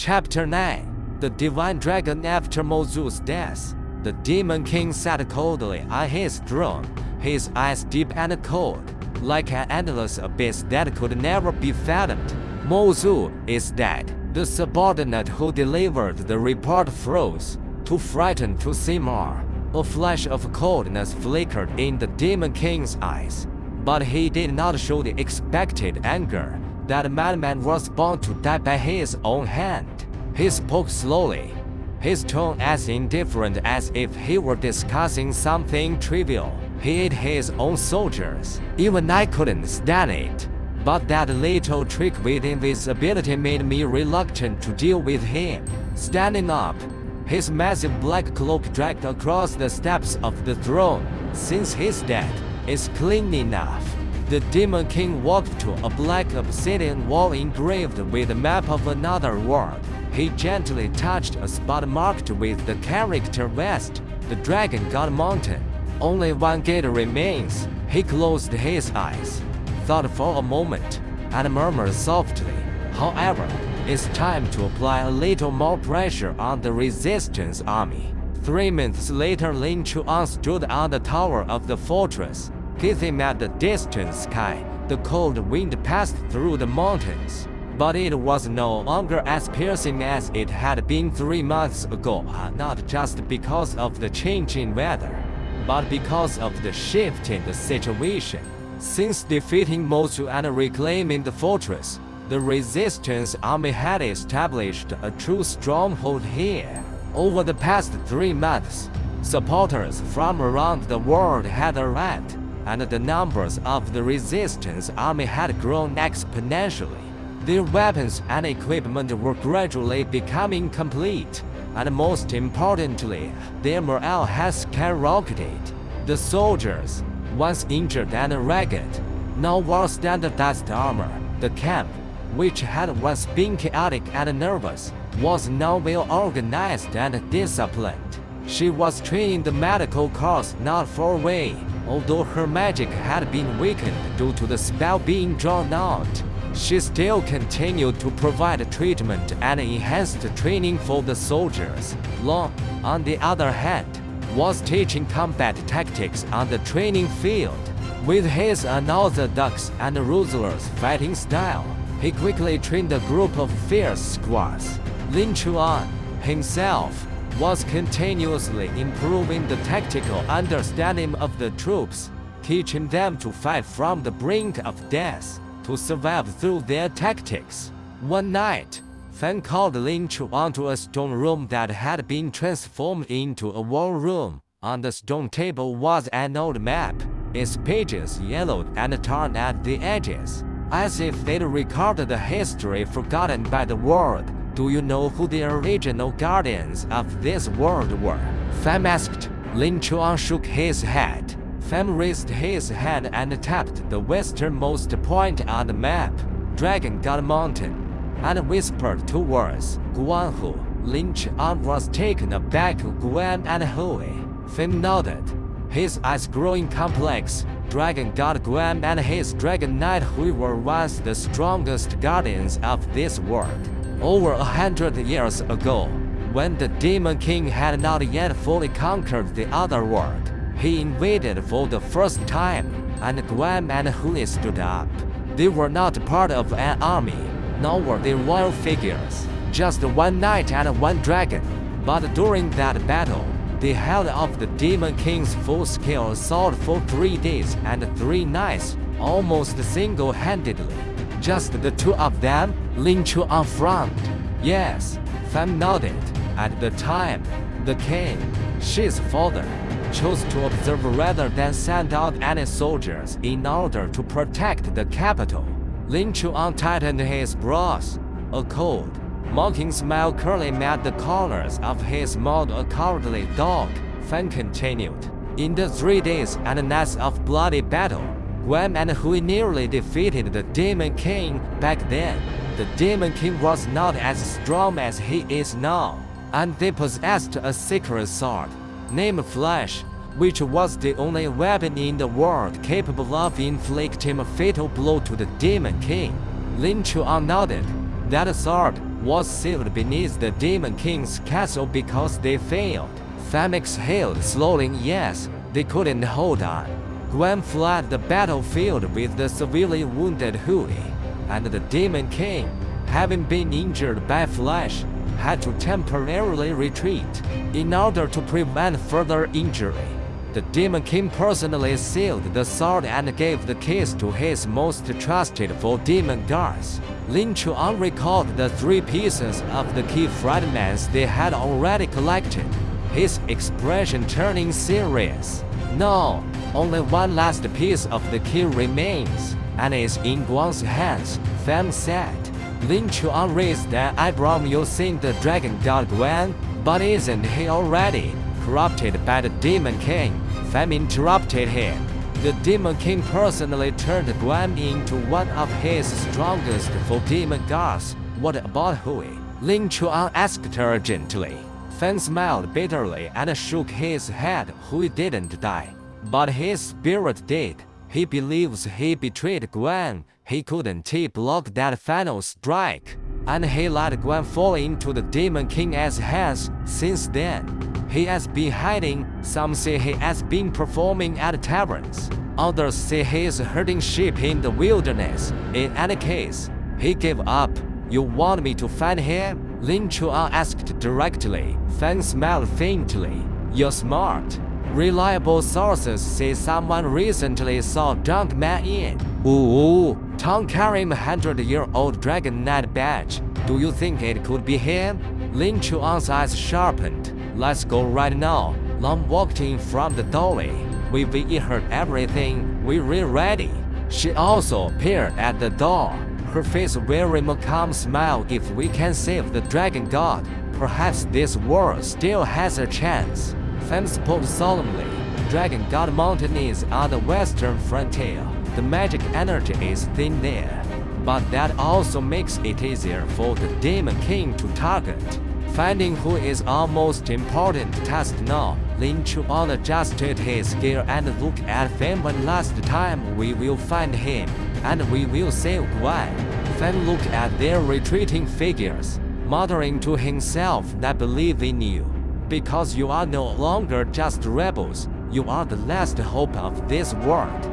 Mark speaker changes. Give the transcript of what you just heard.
Speaker 1: Chapter 9. The Divine Dragon. After Mozu's death, the Demon King sat coldly on his throne, his eyes deep and cold, like an endless abyss that could never be fathomed. Mozu is dead. The subordinate who delivered the report froze, too frightened to see more. A flash of coldness flickered in the Demon King's eyes, but he did not show the expected anger. That madman was bound to die by his own hand. He spoke slowly, his tone as indifferent as if he were discussing something trivial. He ate his own soldiers. Even I couldn't stand it. But that little trick with invisibility made me reluctant to deal with him. Standing up, his massive black cloak dragged across the steps of the throne. Since his death is clean enough, the Demon King walked to a black obsidian wall engraved with a map of another world. He gently touched a spot marked with the character West, the Dragon God Mountain. Only one gate remains. He closed his eyes, thought for a moment, and murmured softly, "However, it's time to apply a little more pressure on the resistance army." 3 minutes later, Lin Chuan stood on the tower of the fortress, gazing at the distant sky. The cold wind passed through the mountains, but it was no longer as piercing as it had been 3 months ago, not just because of the change in weather, but because of the shift in the situation. Since defeating Mozu and reclaiming the fortress, the resistance army had established a true stronghold here. Over the past 3 months, supporters from around the world had arrived, and the numbers of the resistance army had grown exponentially. Their weapons and equipment were gradually becoming complete, and most importantly, their morale has skyrocketed. The soldiers, once injured and ragged, now wore standardized armor. The camp, which had once been chaotic and nervous, was now well organized and disciplined. She was training the medical corps not far away, although her magic had been weakened due to the spell being drawn out. She still continued to provide treatment and enhanced training for the soldiers. Long, on the other hand, was teaching combat tactics on the training field. With his unorthodox and ruthless fighting style, he quickly trained a group of fierce squads. Lin Chuan himself was continuously improving the tactical understanding of the troops, teaching them to fight from the brink of death, to survive through their tactics. One night, Fan called Lin Chuan to a stone room that had been transformed into a war room. On the stone table was an old map, its pages yellowed and torn at the edges, as if they'd recorded a history forgotten by the world. "Do you know who the original guardians of this world were?" Fan asked. Lin Chuan shook his head. Fan raised his hand and tapped the westernmost point on the map, Dragon God Mountain, and whispered 2 words, "Guanhu." Lin Chuan was taken aback. "Guan and Hui." Fan nodded, his eyes growing complex. Dragon God Guan and his Dragon Knight Hui were once the strongest guardians of this world. Over 100 years ago, when the Demon King had not yet fully conquered the other world, he invaded for the first time, and Guan and Hui stood up. They were not part of an army, nor were they royal figures, just 1 knight and 1 dragon. But during that battle, they held off the Demon King's full-scale assault for 3 days and 3 nights, almost single-handedly. "Just the 2 of them?" Lin Chuan frowned. "Yes," Fan nodded. "At the time, the king, Shi's father, chose to observe rather than send out any soldiers in order to protect the capital." Lin Chuan tightened his brows. A cold, mocking smile curling at the corners of his mouth. "A cowardly dog," Fan continued. "In the 3 days and nights of bloody battle, Guan and Hui nearly defeated the Demon King. Back then, the Demon King was not as strong as he is now, and they possessed a secret sword named Flash, which was the only weapon in the world capable of inflicting a fatal blow to the Demon King." Lin Chuan nodded. "That sword was sealed beneath the Demon King's castle because they failed. Fan exhaled slowly. Yes, they couldn't hold on. Gwen fled the battlefield with the severely wounded Hui, and the Demon King, having been injured by Flash, had to temporarily retreat in order to prevent further injury. The Demon King personally sealed the sword and gave the keys to his most trusted 4 demon guards. Lin Chuan recalled the 3 pieces of the key fragments they had already collected, his expression turning serious. No, only one last piece of the key remains, and is in Guang's hands, Fan said. Lin Chuan raised an eyebrow. You think the dragon god Guan? But isn't he already corrupted by the Demon King? Fan interrupted him. The Demon King personally turned Guan into one of his strongest 4 demon guards. What about Hui? Lin Chuan asked her gently. Fan smiled bitterly and shook his head. Hui didn't die, but his spirit did. He believes he betrayed Guan. He couldn't block that final strike, and he let Guan fall into the Demon King's hands. Since then, he has been hiding. Some say he has been performing at taverns. Others say he is herding sheep in the wilderness. In any case, he gave up. You want me to find him? Lin Chuan asked directly. Fan smiled faintly. You're smart. Reliable sources say someone recently saw Dunk Man in town carrying a 100-year-old Dragon Knight badge. Do you think it could be him? Lin Chuan's eyes sharpened. Let's go right now. Long walked in from the doorway. We heard everything. We're ready. She also appeared at the door, her face wearing a calm smile. If we can save the Dragon God, perhaps this world still has a chance. Fan spoke solemnly. Dragon God Mountain is on the western frontier. The magic energy is thin there, but that also makes it easier for the Demon King to target. Finding who is our most important task now. Lin Chuan adjusted his gear and looked at Fan. When last time we will find him, and we will save Guan. Fan looked at their retreating figures, muttering to himself, I believe in you. Because you are no longer just rebels, you are the last hope of this world.